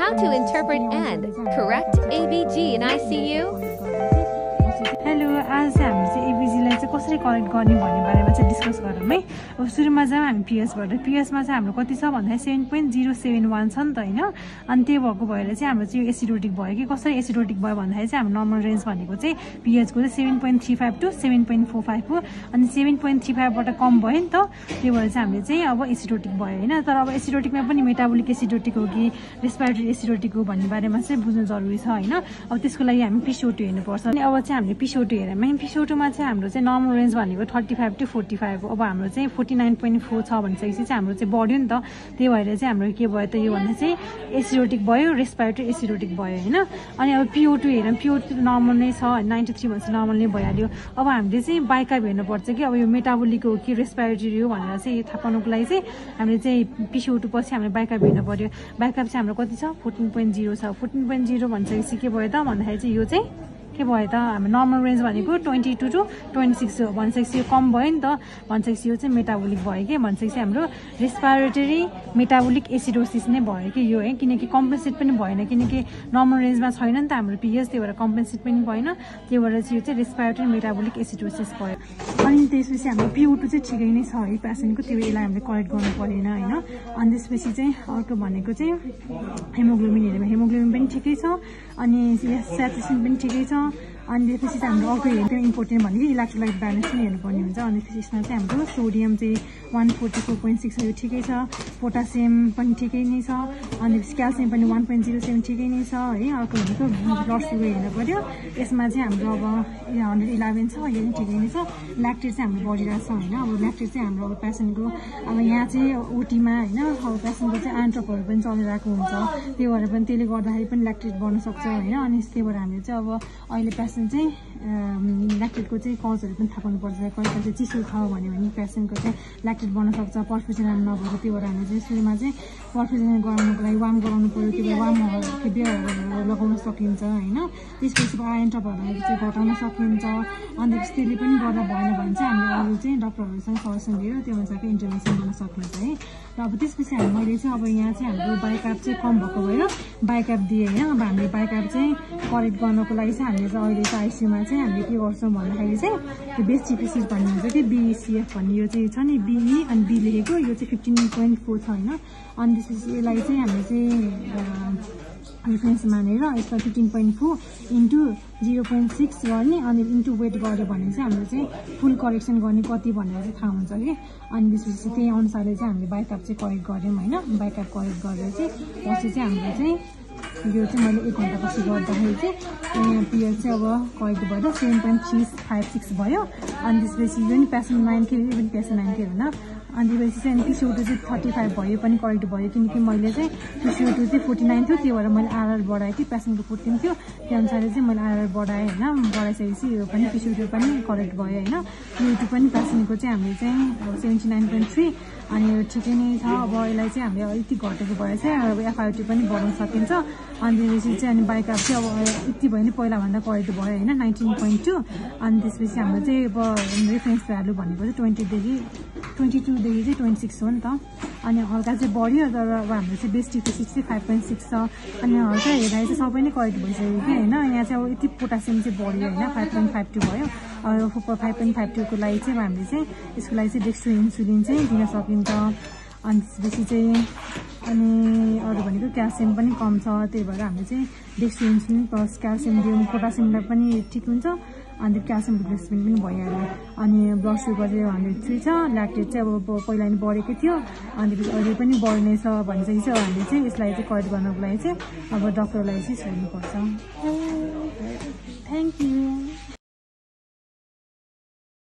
How to interpret and correct ABG in ICU? Hello आज हामी चाहिँ एबीजीलाई चाहिँ कसरी करेक्ट गर्ने भन्ने बारेमा चाहिँ डिस्कस गरौँ है। अब सुरुमा चाहिँ हामी पिएसबाट पिएसमा चाहिँ हाम्रो कति छ भन्दाखेरि 7.071 छ नि त हैन। अनि त्यो भएको भएर चाहिँ हाम्रो चाहिँ एसिडोटिक भयो कि कसरी एसिडोटिक भयो भन्दाखेरि चाहिँ हाम्रो नर्मल रेन्ज भनेको चाहिँ पिएचको चाहिँ 7.35 टु 7.45 हो। अनि 7.35 बाट कम भयो नि त, त्यो भएर चाहिँ हामीले चाहिँ अब एसिडोटिक भयो हैन। तर अब एसिडोटिकमा पनि मेटाबोलिक एसिडोटिक हो कि रेस्पिरेटरी एसिडोटिक हो भन्ने बारेमा चाहिँ बुझ्नु जरुरी छ हैन। अब त्यसको लागि हामी पिसिओटु हेर्नुपर्छ। अनि अब चाहिँ हामीले पिसिओटु हेरौँ। पिसिओटुमा चाहिँ हाम्रो चाहिँ नर्मल रेन्ज भनेको 35 टु 45 हो। अब हाम्रो चाहिँ 49.4 छ भनिसकेपछि चाहिँ हाम्रो चाहिँ बढ्यो नि त, त्यही भएर चाहिँ हाम्रो के भयो त यो भन्दा चाहिँ एसिडोटिक भयो, रेस्पिरेटरी एसिडोटिक भयो हैन। अनि अब पिओटु हेरौँ, पिओटु नर्मल नै छ, 93 भन्छ नर्मल नै भइहाल्यो। अब हामीले चाहिँ बाइकाप हेर्नुपर्छ कि अब यो मेटाबोलिक हो कि रेस्पिरेटरी हो भनेर चाहिँ थाहा पाउनुको लागि चाहिँ हामीले चाहिँ पिसिओटु पछि हामीले बाइकाप हेर्नु पर्यो। बाइकाप चाहिँ हाम्रो कति छ 14.0 छ। 14.0 भनिसकेपछि के भयो त भन्दाखेरि चाहिँ यो चाहिँ के भयो त हाम्रो नर्मल रेन्ज भनेको 22 टु 26 हो भनिसकेपछि यो कम भयो नि त, भनिसकेपछि यो चाहिँ मेटाबोलिक भयो कि भनिसकेपछि हाम्रो रेस्पिरेटरी मेटाबोलिक एसिडोसिस नै भयो कि यो है। किनकि कम्पेन्सेट पनि भएन, किनकि नर्मल रेन्जमा छैन नि त हाम्रो पिएच, त्यही भएर कम्पेन्सेट पनि भएन, त्यही भएर चाहिँ यो चाहिँ रेस्पिरेटरी मेटाबोलिक एसिडोसिस भयो। अनि त्यसपछि हाम्रो पिओटु चाहिँ ठिकै नै छ है पेसेन्टको, त्यो यसलाई हामीले करेक्ट गर्नु परेन हैन। अनि त्यसपछि चाहिँ अर्को भनेको चाहिँ हेमोग्लोबिन हेर्नु, हेमोग्लोबिन पनि ठिकै छ, अनि स्याचुरेसन पनि ठिकै छ। अनि त्यसपछि चाहिँ हाम्रो अर्को हेर्नु इम्पोर्टेन्ट भनेको इलेक्ट्रोलाइट ब्यालेन्स पनि हेर्नुपर्ने हुन्छ। अनि त्यसमा चाहिँ हाम्रो सोडियम चाहिँ 144.6 छ, यो ठिकै छ। पोटासियम पनि ठिकै नै छ। अनि क्याल्सियम पनि 1.07 ठिकै नै छ है। अर्को भनेको ब्लड सुगर हेर्नु पर्यो, यसमा चाहिँ हाम्रो अब 111 छ, यो पनि ठिकै नै छ। ल्याक्टेट चाहिँ हाम्रो बढिरहेको छ होइन। अब ल्याक्टेट चाहिँ हाम्रो अब पेसेन्टको अब यहाँ चाहिँ ओटीमा होइन, अब पेसेन्टको चाहिँ आन्ट्रपहरू पनि चलिरहेको हुन्छ, त्यही भएर पनि त्यसले गर्दाखेरि पनि ल्याक्टेट बढ्न सक्छ होइन। अनि त्यही भएर हामीले चाहिँ अब अहिले पेसेन्ट चाहिँ ल्याक्टेटको चाहिँ कजहरू पनि थाहा पाउनुपर्छ। कहिले चाहिँ चिसो छ भन्यो भने पेसेन्टको चाहिँ ल्याक्टेट बढ्न सक्छ, पर्फ्युजन नभएको, त्यही भएर हामीले चाहिँ सुरुमा चाहिँ पर्फ्युजन गराउनुको लागि वार्म गराउनु पऱ्यो, त्यो भएर वार्महरू बेयरहरू लगाउन सकिन्छ होइन। त्यसपछि आयरन टपहरू चाहिँ घटाउन सकिन्छ। अनि त्यसले पनि गर्दा भएन भने चाहिँ हामीले अरू चाहिँ डक्टरहरूसँग सजेसन लिएर त्यो अनुसारको इन्टरभेन्सन गर्न सकिन्छ है। र अब त्यसपछि मैले चाहिँ अब यहाँ चाहिँ हाम्रो बाइकाप चाहिँ कम भएको भएर बाइकाप दिएँ होइन। अब हामीले बाइकाप चाहिँ करेक्ट गर्नको लागि चाहिँ हामीले चाहिँ अहिले चाहिँ आइसियुमा चाहिँ हामीले के गर्छौँ भन्दाखेरि चाहिँ त्यो बेसिक फिसिस भन्ने हुन्छ कि बिसिएफ भन्ने, यो चाहिँ छ नि बिई अनि बी लेखेको, यो चाहिँ 15.4 छ होइन। अनि त्यसपछि यसलाई चाहिँ हामीले चाहिँ रेफरेन्स मानेर यसलाई 15.4 इन्टु 0.6 गर्ने अनि इन्टु वेट गऱ्यो भने चाहिँ हामीले चाहिँ फुल करेक्सन गर्ने कति भनेर चाहिँ थाहा हुन्छ कि। अनि त्यसपछि त्यही अनुसारले चाहिँ हामीले बाइकाप चाहिँ करेक्ट गऱ्यौँ होइन। बाइकाप करेक्ट गरेर चाहिँ पछि चाहिँ हामीले चाहिँ यो चाहिँ मैले 1 घन्टापछि गर्दाखेरि चाहिँ पिएच चाहिँ अब करेक्ट भएर 7.356 भयो। अनि त्यसपछि यो नि पेसेन्ट 9 के इभन पेसेन्ट 9 के होइन। अनि त्यसपछि चाहिँ पिसिओटु चाहिँ 35 भयो पनि करेक्ट भयो, किनकि मैले चाहिँ पिसिओटु चाहिँ 49 थियो, त्यो भएर मैले आरआर बढाएँ कि पेसेन्टको 14 थियो, त्यो अनुसारले चाहिँ मैले आरआर बढाएँ होइन। बढाइसकेपछि यो पनि पिसिओटु पनि करेक्ट भयो होइन। पिओटु पनि पेसेन्टको चाहिँ हामीले चाहिँ 79.3 अनि यो ठिकै नै छ। अब यसलाई चाहिँ हामीले यति घटेको भए चाहिँ अब एफआइटी पनि बढाउन सकिन्छ। अनि त्यसपछि चाहिँ अनि बाइकाप चाहिँ अब यति भयो नि पहिलाभन्दा करेक्ट भयो होइन 19.2। अनि त्यसपछि हाम्रो चाहिँ अब रेफरेन्स भ्यालु भनेको चाहिँ 22 देखि चाहिँ 26 हो नि त। अनि हल्का चाहिँ बढ्यो, तर अब हाम्रो चाहिँ बेस्ट टिफिसिस चाहिँ 5.6 छ। अनि हल्का हेर्दाखेरि चाहिँ सबै नै करेक्ट भइसक्यो कि होइन। यहाँ चाहिँ अब यति पोटासियम चाहिँ बढ्यो होइन, 5.52 भयो। अब 5.52 को लागि चाहिँ हामीले चाहिँ यसको लागि चाहिँ डेक्स्ट्रो इन्सुलिन चाहिँ दिन सकिन्छ। अनि त्यसपछि चाहिँ अनि अरू भनेको क्याल्सियम पनि कम छ, त्यही भएर हामीले चाहिँ डेक्स्ट्रो इन्सुलिन प्लस क्याल्सियम दियौँ, पोटासियमलाई पनि ठिक हुन्छ। अनि क्याल्सियम रिप्लेसमेन्ट पनि भइहाल्यो। अनि ब्लड सुगर चाहिँ 103 छ। ल्याक्टेट चाहिँ अब पहिला नि बढेको थियो, अनि अहिले पनि बढ्नेछ भनिसकेपछि चाहिँ हामीले चाहिँ यसलाई चाहिँ करेक्ट गर्नको लागि चाहिँ अब डक्टरलाई चाहिँ सोध्नुपर्छ। Thank you.